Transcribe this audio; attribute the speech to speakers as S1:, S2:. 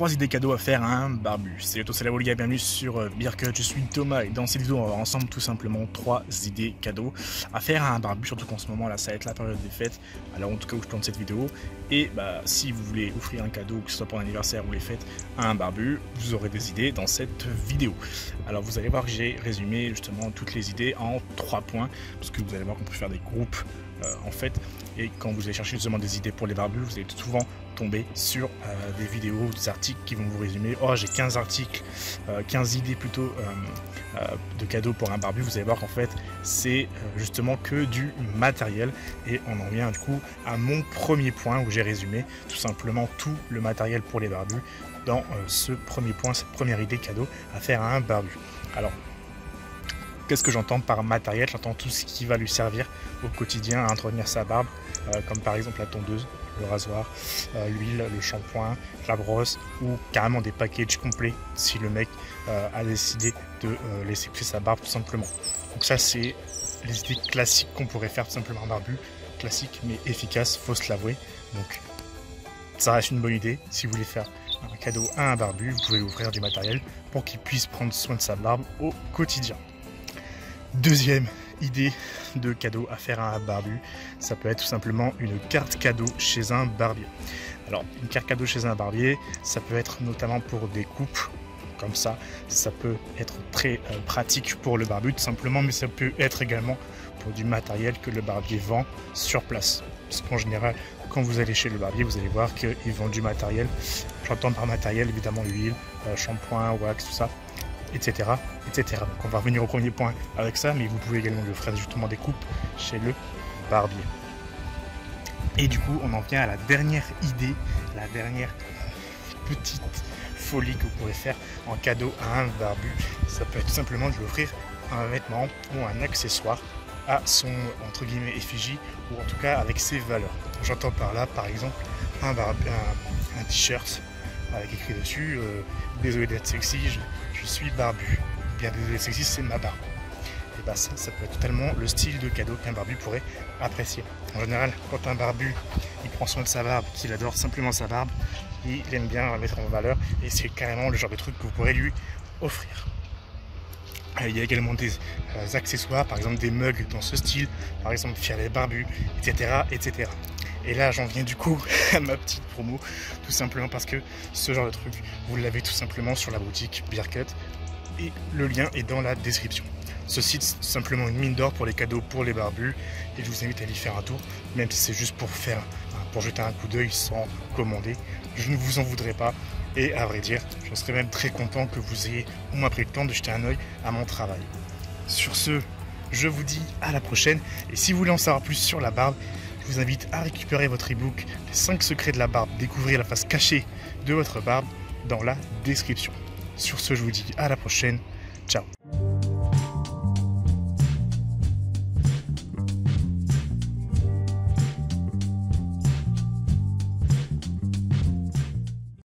S1: 3 idées cadeaux à faire à un barbu. Salut à tous, c'est la Wolga, bienvenue sur Beercut, je suis Thomas et dans cette vidéo on va voir ensemble tout simplement 3 idées cadeaux à faire à un barbu, surtout qu'en ce moment là ça va être la période des fêtes, alors en tout cas où je tourne cette vidéo. Et si vous voulez offrir un cadeau, que ce soit pour l'anniversaire ou les fêtes à un barbu, vous aurez des idées dans cette vidéo. Alors vous allez voir que j'ai résumé justement toutes les idées en 3 points, parce que vous allez voir qu'on peut faire des groupes en fait, et quand vous allez chercher justement des idées pour les barbus, vous allez souvent tomber sur des vidéos, des articles qui vont vous résumer. Oh, j'ai 15 articles, 15 idées plutôt de cadeaux pour un barbu. Vous allez voir qu'en fait c'est justement que du matériel, et on en vient du coup à mon premier point où j'ai résumé tout simplement tout le matériel pour les barbus dans ce premier point, cette première idée cadeau à faire à un barbu. Alors qu'est-ce que j'entends par matériel? J'entends tout ce qui va lui servir au quotidien à entretenir sa barbe, comme par exemple la tondeuse, le rasoir, l'huile, le shampoing, la brosse, ou carrément des packages complets si le mec a décidé de laisser pousser sa barbe tout simplement. Donc ça c'est les idées classiques qu'on pourrait faire tout simplement un barbu, classique mais efficace, faut se l'avouer. Donc ça reste une bonne idée. Si vous voulez faire un cadeau à un barbu, vous pouvez lui offrir du matériel pour qu'il puisse prendre soin de sa barbe au quotidien. Deuxième idée de cadeau à faire à un barbu, ça peut être tout simplement une carte cadeau chez un barbier. Alors une carte cadeau chez un barbier, ça peut être notamment pour des coupes comme ça peut être très pratique pour le barbu tout simplement, mais ça peut être également pour du matériel que le barbier vend sur place. Parce qu'en général, quand vous allez chez le barbier, vous allez voir qu'ils vendent du matériel. J'entends par matériel évidemment l'huile, shampoing, wax, tout ça, etc., etc. Donc on va revenir au premier point avec ça, mais vous pouvez également lui offrir justement des coupes chez le barbier. Et du coup, on en vient à la dernière idée, la dernière petite folie que vous pourrez faire en cadeau à un barbu. Ça peut être tout simplement de lui offrir un vêtement ou un accessoire à son entre guillemets effigie, ou en tout cas avec ses valeurs. J'entends par là par exemple un t-shirt avec écrit dessus désolé d'être sexy, je suis barbu. Bien désolé d'être sexy, c'est ma barbe. Et ça peut être totalement le style de cadeau qu'un barbu pourrait apprécier. En général, quand un barbu il prend soin de sa barbe, qu'il adore simplement sa barbe, il aime bien la mettre en valeur, et c'est carrément le genre de truc que vous pourrez lui offrir. Il y a également des accessoires, par exemple des mugs dans ce style, par exemple fier les barbus, etc., etc. Et là j'en viens du coup à ma petite promo, tout simplement parce que ce genre de truc, vous l'avez tout simplement sur la boutique Beercut, et le lien est dans la description. Ce site c'est simplement une mine d'or pour les cadeaux pour les barbus, et je vous invite à y faire un tour, même si c'est juste pour jeter un coup d'œil sans commander. Je ne vous en voudrais pas, et à vrai dire, je serais même très content que vous ayez au moins pris le temps de jeter un œil à mon travail. Sur ce, je vous dis à la prochaine, et si vous voulez en savoir plus sur la barbe, je vous invite à récupérer votre ebook Les 5 secrets de la barbe, découvrir la face cachée de votre barbe, dans la description. Sur ce, je vous dis à la prochaine, ciao.